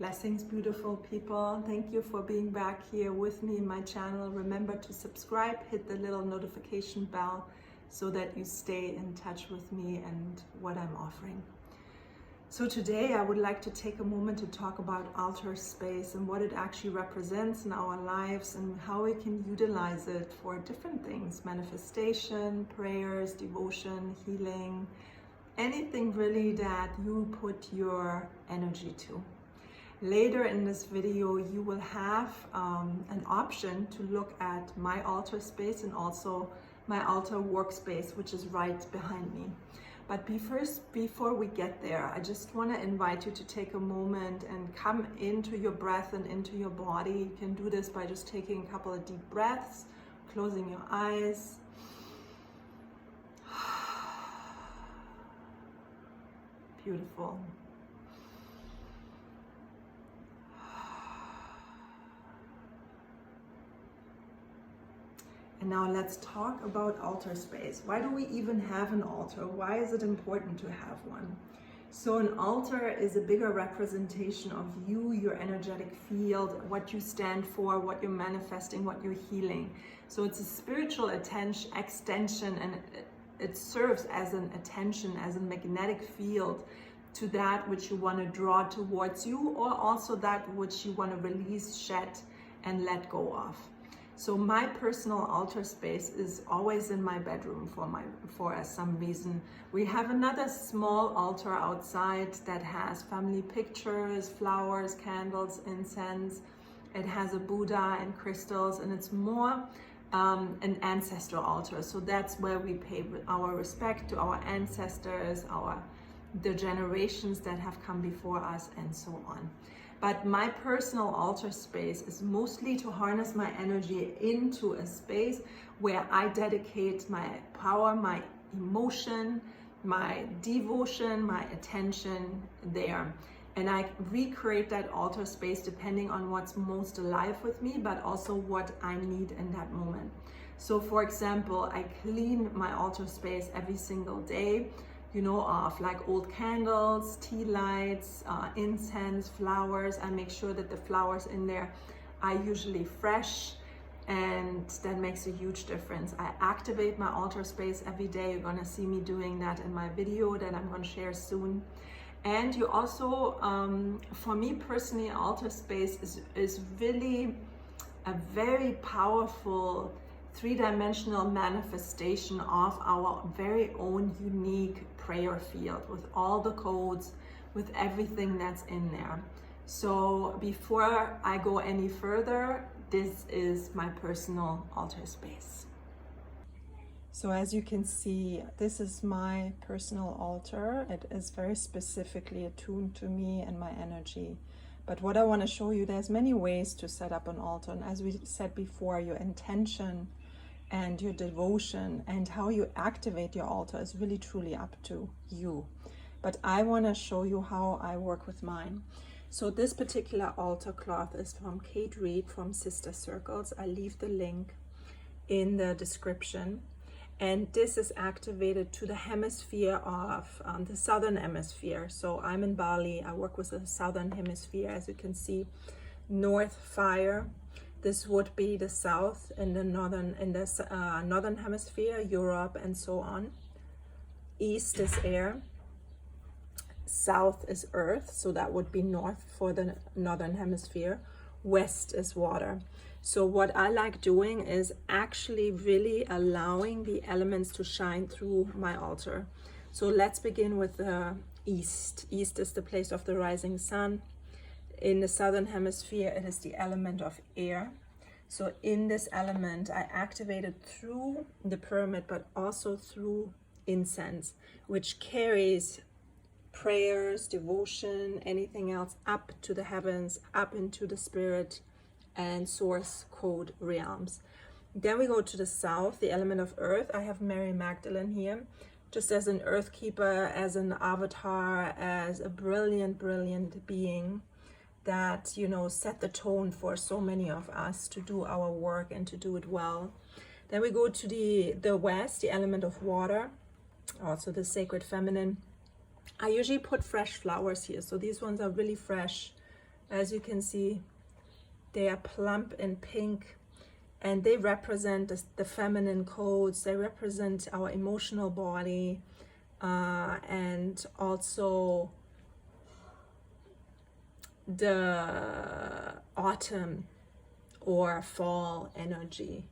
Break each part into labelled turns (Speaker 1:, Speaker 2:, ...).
Speaker 1: Blessings, beautiful people. Thank you for being back here with me in my channel. Remember to subscribe, hit the little notification bell so that you stay in touch with me and what I'm offering. So today I would like to take a moment to talk about altar space and what it actually represents in our lives and how we can utilize it for different things: manifestation, prayers, devotion, healing, anything really that you put your energy to. Later in this video, you will have an option to look at my altar space and also my altar workspace, which is right behind me. But before we get there, I just want to invite you to take a moment and come into your breath and into your body. You can do this by just taking a couple of deep breaths, closing your eyes. Beautiful. And now let's talk about altar space. Why do we even have an altar? Why is it important to have one? So an altar is a bigger representation of you, your energetic field, what you stand for, what you're manifesting, what you're healing. So it's a spiritual extension, and it serves as an attention, as a magnetic field to that which you want to draw towards you, or also that which you want to release, shed, and let go of. So my personal altar space is always in my bedroom for some reason. We have another small altar outside that has family pictures, flowers, candles, incense. It has a Buddha and crystals, and it's more an ancestral altar. So that's where we pay our respect to our ancestors, the generations that have come before us, and so on. But my personal altar space is mostly to harness my energy into a space where I dedicate my power, my emotion, my devotion, my attention there. And I recreate that altar space depending on what's most alive with me, but also what I need in that moment. So for example, I clean my altar space every single day, of like old candles, tea lights, incense, flowers. I make sure that the flowers in there are usually fresh, and that makes a huge difference. I activate my altar space every day. You're gonna see me doing that in my video that I'm gonna share soon. And you also, for me personally, altar space is really a very powerful three-dimensional manifestation of our very own unique prayer field, with all the codes, with everything that's in there. So before I go any further, this is my personal altar space. So as you can see, this is my personal altar. It is very specifically attuned to me and my energy. But what I want to show you, there's many ways to set up an altar. And as we said before, your intention and your devotion and how you activate your altar is really truly up to you. But I want to show you how I work with mine. So this particular altar cloth is from Kate Reed from Sister Circles. I leave the link in the description. And this is activated to the hemisphere of the southern hemisphere. So I'm in Bali. I work with the southern hemisphere. As you can see, north fire. This would be the south in the northern hemisphere, Europe, and so on. East is air. South is earth. So that would be north for the northern hemisphere. West is water. So what I like doing is actually really allowing the elements to shine through my altar. So let's begin with the east. East is the place of the rising sun. In the southern hemisphere, it is the element of air. So in this element, I activate it through the pyramid, but also through incense, which carries prayers, devotion, anything else up to the heavens, up into the spirit and source code realms. Then we go to the south, the element of earth. I have Mary Magdalene here, just as an earth keeper, as an avatar, as a brilliant, brilliant being that, set the tone for so many of us to do our work and to do it well. Then we go to the west, the element of water, also the sacred feminine. I usually put fresh flowers here. So these ones are really fresh, As you can see, they are plump and pink, and they represent the feminine codes. They represent our emotional body, and also the autumn or fall energy.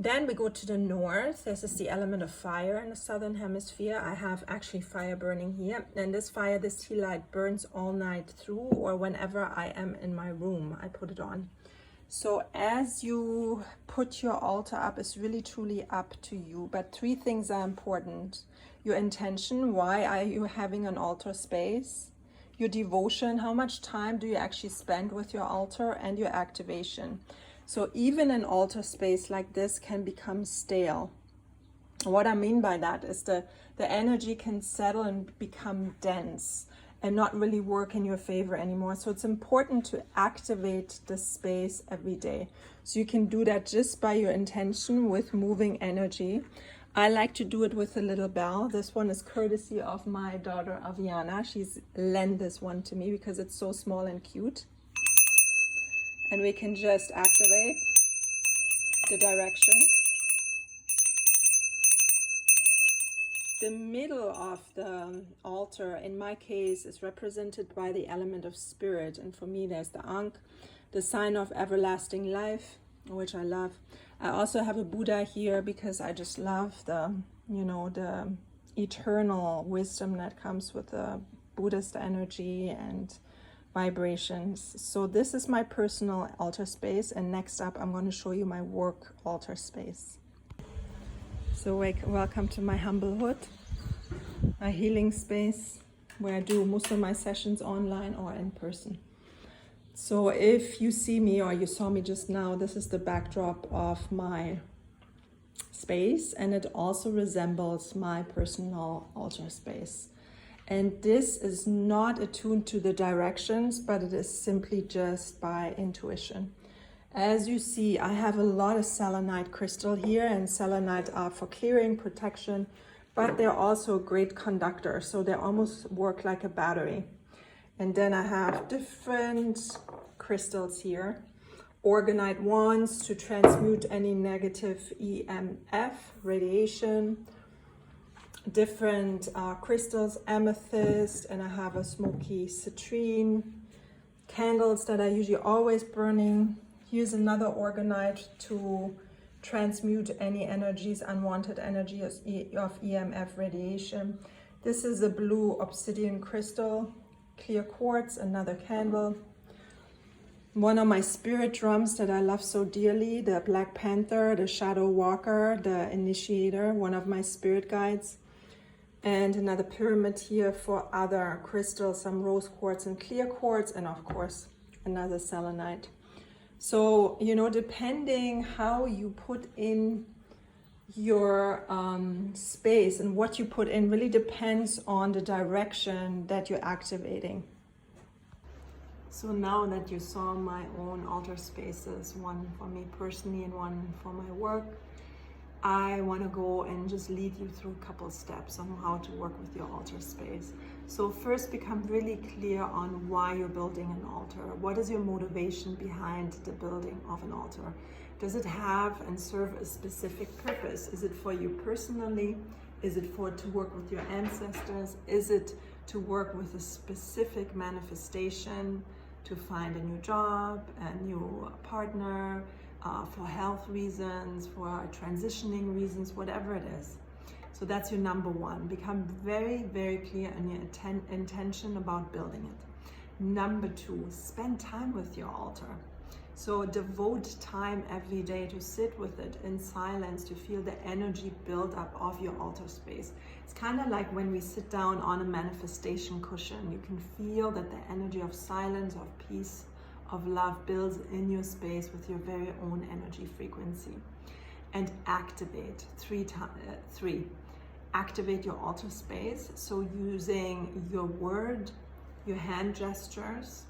Speaker 1: Then we go to the north. This is the element of fire in the southern hemisphere. I have actually fire burning here, and this fire, this tea light, burns all night through, or whenever I am in my room, I put it on. So as you put your altar up, it's really truly up to you, but 3 things are important. Your intention, why are you having an altar space? Your devotion, how much time do you actually spend with your altar? And your activation. So even an altar space like this can become stale. What I mean by that is the energy can settle and become dense and not really work in your favor anymore. So it's important to activate the space every day. So you can do that just by your intention with moving energy. I like to do it with a little bell. This one is courtesy of my daughter Aviana. She's lent this one to me because it's so small and cute. And we can just activate the directions. The middle of the altar, in my case, is represented by the element of spirit. And for me, there's the Ankh, the sign of everlasting life, which I love. I also have a Buddha here because I just love the, the eternal wisdom that comes with the Buddhist energy and vibrations. So this is my personal altar space, and next up I'm going to show you my work altar space. So welcome to my humble hood, a healing space where I do most of my sessions online or in person. So if you see me or you saw me just now, this is the backdrop of my space, and it also resembles my personal altar space. And this is not attuned to the directions, but it is simply just by intuition. As you see, I have a lot of selenite crystal here, and selenite are for clearing, protection, but they're also a great conductor. So they almost work like a battery. And then I have different crystals here. Orgonite wands to transmute any negative EMF, radiation. Different crystals, amethyst, and I have a smoky citrine. Candles that are usually always burning. Here's another orgonite to transmute any energies, unwanted energy of EMF radiation. This is a blue obsidian crystal, clear quartz, another candle. One of my spirit drums that I love so dearly, the Black Panther, the Shadow Walker, the Initiator, one of my spirit guides. And another pyramid here for other crystals, some rose quartz and clear quartz, and of course another selenite. So, depending how you put in your space and what you put in really depends on the direction that you're activating. So now that you saw my own altar spaces, one for me personally and one for my work, I want to go and just lead you through a couple steps on how to work with your altar space. So first, become really clear on why you're building an altar. What is your motivation behind the building of an altar? Does it have and serve a specific purpose? Is it for you personally? Is it to work with your ancestors? Is it to work with a specific manifestation, to find a new job, a new partner, for health reasons, for transitioning reasons, whatever it is? So that's your number one. Become very, very clear on your intention about building it. Number two, spend time with your altar. So devote time every day to sit with it in silence, to feel the energy build up of your altar space. It's kind of like when we sit down on a manifestation cushion. You can feel that the energy of silence, of peace, of love builds in your space with your very own energy frequency. And activate three. Activate your altar space. So using your word, your hand gestures,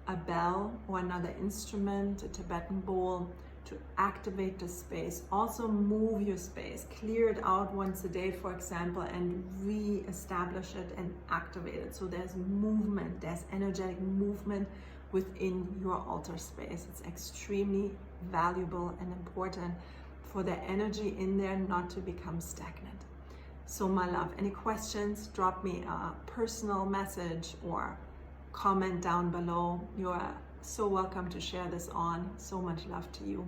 Speaker 1: a bell or another instrument, a Tibetan bowl, to activate the space. Also move your space, clear it out once a day, for example, and re-establish it and activate it. So there's movement, there's energetic movement within your altar space. It's extremely valuable and important for the energy in there not to become stagnant. So my love, any questions, drop me a personal message or comment down below. You are so welcome to share this on. So much love to you.